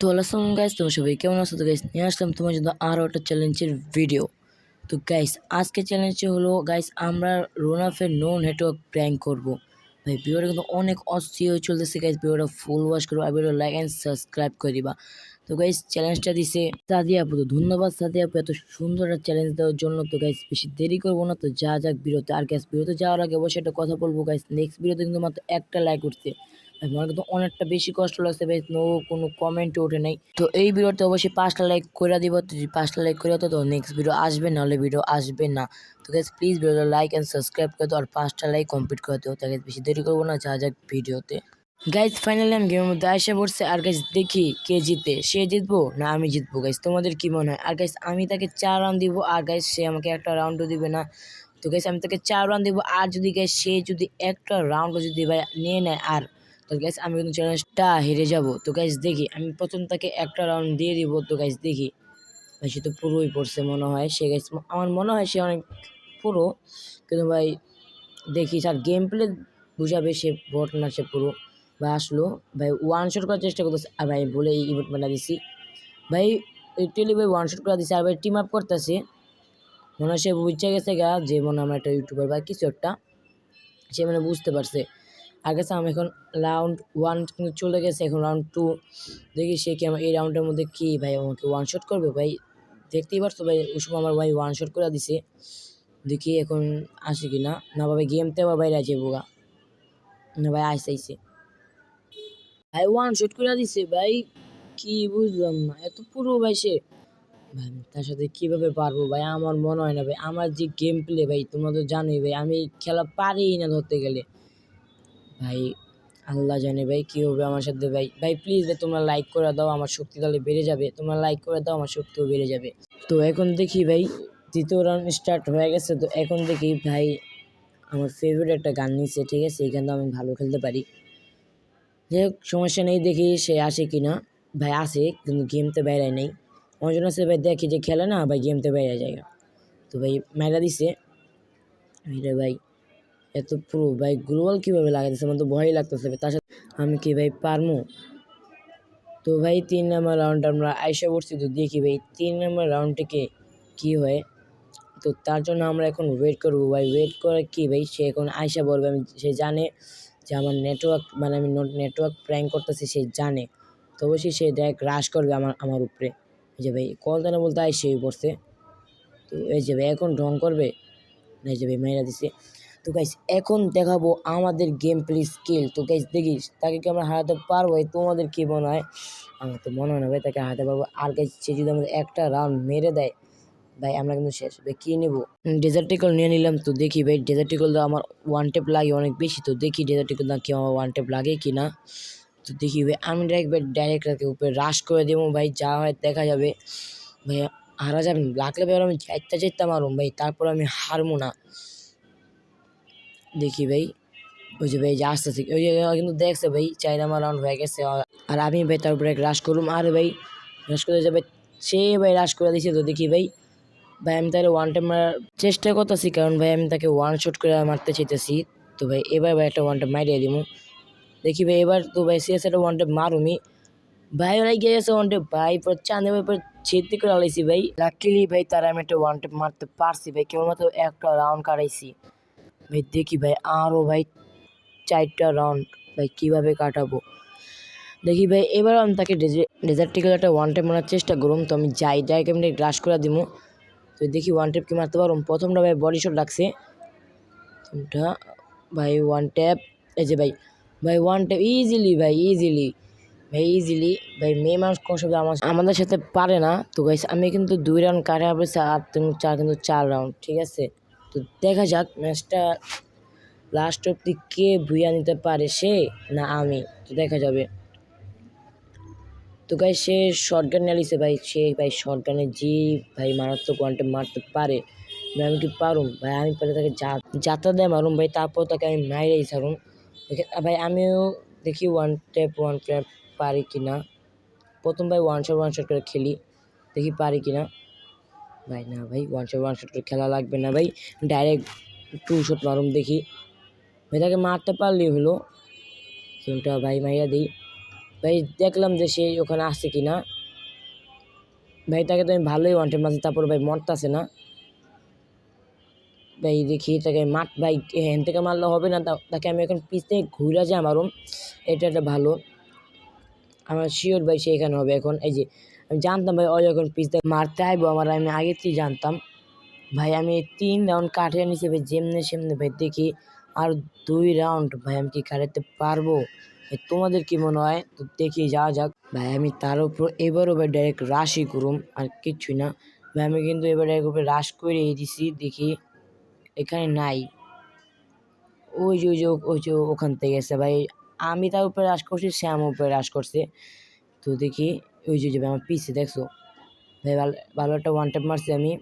তো আসসালামু গাইস, তোমরা সবাই কেমন আছো? তো গাইস নিয়ে আসলাম তোমার জন্য আরও একটা চ্যালেঞ্জের ভিডিও। তো গাইস আজকে চ্যালেঞ্জটি হলো গাইস আমরা রোনাফের নো নেটওয়ার্ক প্র্যাঙ্ক করব। ভাই ভিডিওটা কিন্তু অনেক অস্থির হয়ে চলতেছে গাইস, ভিডিওটা ফুল ওয়াচ করো আর ভিডিও লাইক অ্যান্ড সাবস্ক্রাইব করে দিবা। তো গাইস চ্যালেঞ্জটা দিছে সাদিয়া আপু, তো ধন্যবাদ সাদিয়া আপু এত সুন্দর একটা চ্যালেঞ্জ দেওয়ার জন্য। তো গাইস বেশি দেরি করবো না, তো যা যাক বিরতে। আর গাইস বিরতে যাওয়ার আগে অবশ্যই একটা কথা বলবো গাইস, নেক্সট ভিডিওতে কিন্তু মাত্র একটা লাইক উঠছে। আমার কিন্তু অনেকটা বেশি কষ্ট লাগছে ভাই, কোনো কমেন্ট ওঠে নাই। তো এই ভিডিওতে অবশ্যই 5টা লাইক করে দিব। তো যদি 5টা লাইক করে তো নেক্সট ভিডিও আসবে, নাহলে ভিডিও আসবে না। তো গাইস প্লিজ ভিডিওটা লাইক অ্যান্ড সাবস্ক্রাইব করে দাও আর 5টা লাইক কমপ্লিট করে দাও। তো গাইস বেশি দেরি করবো না, যা যাক ভিডিওতে। গাইজ ফাইনালি আমি গেমের মধ্যে আসে পড়ছে। আর গাইজ দেখি কে জিতে, সে জিতবো না আমি জিতবো গাইজ, তোমাদের কি মনে হয়? আর গাইজ আমি তাকে 4 রাউন্ড দিব, আর গাইজ সে আমাকে একটা রাউন্ডও দিবে না। তো গাইজ আমি তাকে 4 রাউন্ড দিব, আর যদি গাইজ সে যদি একটা রাউন্ডও যদি ভাই নিয়ে নেয় আর, তো গাইজ আমি কিন্তু চ্যালেঞ্জটা হেরে যাব। তো গাইজ দেখি আমি প্রথম তাকে একটা রাউন্ড দিয়ে দিব। তো গাইজ দেখি ভাই সে তো পুরোই পড়ছে মনে হয়, সে গাইজ আমার মনে হয় সে অনেক পুরো, কিন্তু ভাই দেখি স্যার গেম প্লে বুঝাবে সে বট না সে পুরো। ভাই আসলো ভাই ওয়ান শট করার চেষ্টা করতেছে, আর ভাই বলে এই ইভেন্ট বানা দিছি ভাই, লিটারালি ভাই ওয়ান শট করে দিছে। আর ভাই টিম আপ করতেছে, মনে হয় সে বুঝতে গেছে গা যে মনে হয় আমার একটা ইউটিউবার বা কিছু একটা, সে মানে বুঝতে পারছে। আর গেছে আমি এখন রাউন্ড 1 কিন্তু চলে গেছে, এখন রাউন্ড 2 দেখি সে কি আমার এই রাউন্ডের মধ্যে কি ভাই আমাকে ওয়ান শট করবে। ভাই দেখতেই পারছো ভাই ওই সময় আমার ভাই ওয়ান শট করে দিছে। দেখি এখন আসে কি না, না ভাই গেমতে আবার বাইরে আছে বোগা, না ভাই আইসে ভাই ওয়ান শট করে দিছে ভাই, কি বুঝলাম না এত পুরো ভাই সে। ভাই আমি তার সাথে কিভাবে পারবো ভাই? আমার মনে হয় না ভাই, আমার যে গেম প্লে ভাই তোমরা তো জানোই ভাই, আমি খেলা পারিই না ধরতে গেলে ভাই। আল্লাহ জানে ভাই কি হবে আমার সাথে ভাই। ভাই প্লিজ ভাই তোমরা লাইক করে দাও, আমার শক্তি তাহলে বেড়ে যাবে। তোমরা লাইক করে দাও, আমার শক্তিও বেড়ে যাবে। তো এখন দেখি ভাই দ্বিতীয় রাউন্ড স্টার্ট হয়ে গেছে। তো এখন দেখি ভাই আমার ফেভারিট একটা গান নিচ্ছে, ঠিক আছে, এই গানটা আমি ভালো খেলতে পারি। যাই হোক সমস্যা নেই, দেখি সে আসে কি না। ভাই আসে কিন্তু গেমতে বেড়ায় নেই, আমার জন্য সে ভাই দেখি যে খেলে না ভাই গেমতে বেড়ে যায়। তো ভাই মাইরা দিছে এটা ভাই, এত পুরো ভাই গ্লোবাল কীভাবে লাগাইতেছে, আমার তো ভয়ই লাগতেছে তার সাথে আমি কি ভাই পারমু? তো ভাই 3 নম্বর রাউন্ড আমরা আইসা পড়ছি। তো দেখি ভাই 3 নম্বর রাউন্ড থেকে কী হয়। তো তার জন্য আমরা এখন ওয়েট করবো ভাই, ওয়েট করে কি ভাই সে এখন আইসা বলবে। আমি সে জানে যে আমার নেটওয়ার্ক মানে আমি নেটওয়ার্ক প্র্যাঙ্ক করতেছি, সে জানে। তো অবশ্যই সে ডাইরেক্ট রাশ করবে আমার উপরে। এই যে ভাই কল দেনা বলতে আইসেই পড়ছে। তো এই যে ভাই এখন ঢং করবে না, এই যে ভাই মেয়েরা দিছে। তো গাইস এখন দেখাবো আমাদের গেম প্লে স্কিল। তো গাইস দেখিস তাকে কি আমরা হারাতে পারবো? তোমাদের কি মনে হয়? আমার তো মনে হয় না ভাই তাকে হারাতে পারবো। আর গাইস সে যদি আমাদের একটা রাউন্ড মেরে দেয় ভাই আমরা কিন্তু শেষ। ভাই কী নেবো? ডেজার্টিকল নিয়ে নিলাম। তো দেখি ভাই ডেজার্টিকল তো আমার ওয়ান টেপ লাগে অনেক বেশি। তো দেখি ডেজার্টিকল না কি আমার ওয়ান টেপ লাগে কি না। তো দেখি ভাই আমি ডাইরেক্ট তাকে উপরে রাশ করে দেবো ভাই, যা হয় দেখা যাবে। ভাই হারা যাবে লাগলে ভাই আমি চাইতে মারুম ভাই, তারপর আমি হারবো না। দেখি ভাই ওই যে ভাই যে আসতেছে, ওই যে কিন্তু দেখছে ভাই 4 নাম্বার রাউন্ড হয়ে গেছে। আর আমি ভাই তার উপরে রাশ করুম, আর ভাই রাশ করে যাবে সে ভাই রাশ করে দিছে। তো দেখি ভাই আমি তাহলে ওয়ান টাইম মারার চেষ্টা করতেছি, কারণ ভাই আমি তাকে ওয়ান শট করে মারতে চাইতেছি। তো ভাই এবার ভাই একটা ওয়ান টাইম মারিয়ে দিব। দেখি ভাই এবার তো ভাই সিএস একটা ওয়ান টাইম মারুমি ভাই, ওরাই গিয়ে গেছে ওয়ান টাইম ভাই, পরে চাঁদে ভাই পরে ছেড়তে করে আলাইছি ভাই। লাকিলি ভাই তারা আমি একটা ওয়ান টাইম মারতে পারছি ভাই, কেবলমাত্র একটা রাউন্ড কাটাইছি ভাই। দেখি ভাই আরও ভাই 4টা রাউন্ড ভাই কীভাবে কাটাবো। দেখি ভাই এবার আমি তাকে ডেজার্টিক্যাল একটা ওয়ান টাইম মারার চেষ্টা করুম। তো আমি যাই আমি গ্রাস করে দিব। তো দেখি ওয়ান ট্যাপ কি মারতে পারুম। প্রথমটা ভাই বডি শট লাগছে, ওটা ভাই ওয়ান ট্যাপ। এই যে ভাই ওয়ান ট্যাপ ইজিলি ভাই, ইজিলি ভাই মেয়ে মানুষ কোন শব্দ আমাদের সাথে পারে না। তো গাইস আমি কিন্তু 2 রাউন্ড কাটা পড়েছে, আর তুমি 4 কিন্তু 4 রাউন্ড, ঠিক আছে। তো দেখা যাক ম্যাচটা লাস্ট অব্দি কে ভুইয়া নিতে পারে, সে না আমি, তো দেখা যাবে। তো গাইস সে শর্টগান নিয়ে লিছে ভাই, সে ভাই শর্টগানে যে ভাই মারাত্মক ওয়ানটে মারতে পারে। আমি কি পারুম ভাই? আমি পারে তাকে যাত্রা দেয় মারুম ভাই, তারপর তাকে আমি মাইরেই ছাড়ুম ভাই। আমিও দেখি ওয়ান ট্যাপ পারি কিনা। প্রথম ভাই ওয়ান শট করে খেলি, দেখি পারি কিনা। ভাই না ভাই ওয়ান শট করে খেলা লাগবে না ভাই, ডাইরেক্ট 2 শট মারুম। দেখি ভাই তাকে মারতে পারলেই হলো, কোনটা ভাই মাইরা দিই। ভাই দেখলাম যে সে ওখানে আসছে কিনা। ভাই তাকে তো আমি ভালোই ওয়ান টাইম মারছি, তারপর ভাই মরতাছে না। ভাই দেখি তাকে ভাই হ্যান থেকে মারলে হবে না, তাকে আমি এখন পিছনে ঘুরে যাই মারুম, এটা একটা ভালো। আমার শিওর ভাই সে এখানে হবে এখন। এই যে আমি জানতাম ভাই ও যখন পিছ থেকে মারতে আইবো আমি আগে থেকেই জানতাম। ভাই আমি 3 রাউন্ড কাটিয়ে নিছি ভাই, যেমনে সেমনে। ভাই দেখি আর 2 রাউন্ড ভাই আমি কি কাটাতে পারবো? তোমাদের কি মনে হয়? তো দেখি যাওয়া যাক। ভাই আমি তার উপর এবারও ভাই ডাইরেক্ট রাশই করুম, আর কিচ্ছুই না। ভাই আমি কিন্তু এবার ডাইরেক্ট রাশ করে দিছি। দেখি এখানে নাই, ওই যে ওখান থেকে গেছে ভাই। আমি তার উপরে রাশ করছি, সে আমার উপরে রাশ করছে। তো দেখি ওই যে ভাই আমার পিছে দেখছো ভাই, ভালো একটা ওয়ান ট্যাপ মারছি আমি।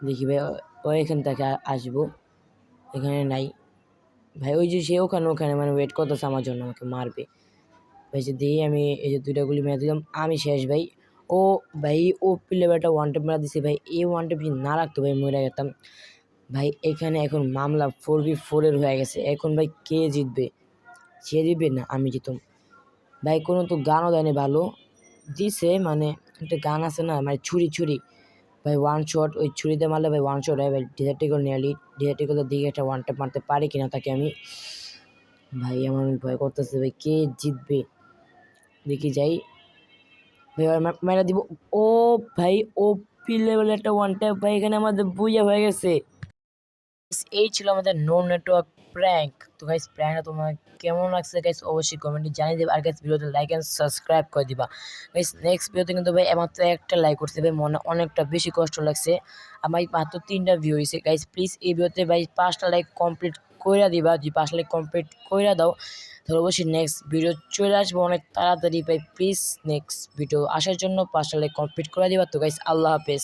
দেখি ভাই ও এখান থেকে আসবো, এখানে নাই ভাই। ওই যে সে ওখানে মানে ওয়েট করতেছে আমার জন্য, আমাকে মারবে ভাই। যে দিয়ে আমি এই যে 2টা গুলি মেরে দিলাম, আমি শেষ ভাই। ও ভাই ও প্লেয়ারটা ওয়ান ট্যাপ মারা দিছে ভাই, এই ওয়ান ট্যাপ যদি না রাখতো ভাই মরে যেতাম ভাই। এখানে এখন মামলা 4v4 এর হয়ে গেছে। এখন ভাই কে জিতবে? সে জিতবে না আমি জিতুম ভাই। কোনো তো গানও দেয়নি ভালো, দিছে মানে একটা গান আছে না, মানে ছুরি ভাই ওয়ান শট। ওই ছুরিতে মারলে ভাই ওয়ান শট হয় ভাই। ডিজার্টিকল নিয়ারলি, ডিজার্টিকলের দিকে একটা ওয়ান ট্যাপ মারতে পারি কিনা তাকে আমি। ভাই আমার ভয় করতেছে ভাই, কে জিতবে দেখি যাই ভাই। মেরা দিব। ও ভাই ও পি লেভেল একটা ওয়ান ট্যাপ ভাই, এখানে আমাদের বুঝা হয়ে গেছে। এই ছিল আমাদের নো নেটওয়ার্ক প্র্যাঙ্ক। তো গাইস প্র্যাঙ্কটা তোমার কেমন লাগছে গাইস অবশ্যই কমেন্টে জানিয়ে দেবে। আর গাইস ভিডিওতে লাইক এন্ড সাবস্ক্রাইব করে দিবা গাইস। নেক্সট ভিডিওতে কিন্তু ভাই মাত্র একটা লাইক করতে ভাই, মনে অনেকটা বেশি কষ্ট লাগছে। আমার মাত্র 3টা ভিউ হয়েছে গাইস। প্লিজ এই ভিডিওতে ভাই 5টা লাইক কমপ্লিট কইরা দিবা। যদি 5 লাইক কমপ্লিট কইরা দাও তাহলে অবশ্যই নেক্সট ভিডিও চলে আসবো অনেক তাড়াতাড়ি ভাই। প্লিজ নেক্সট ভিডিও আসার জন্য 5টা লাইক কমপ্লিট করে দিবা। তো গাইস আল্লাহ হাফেজ।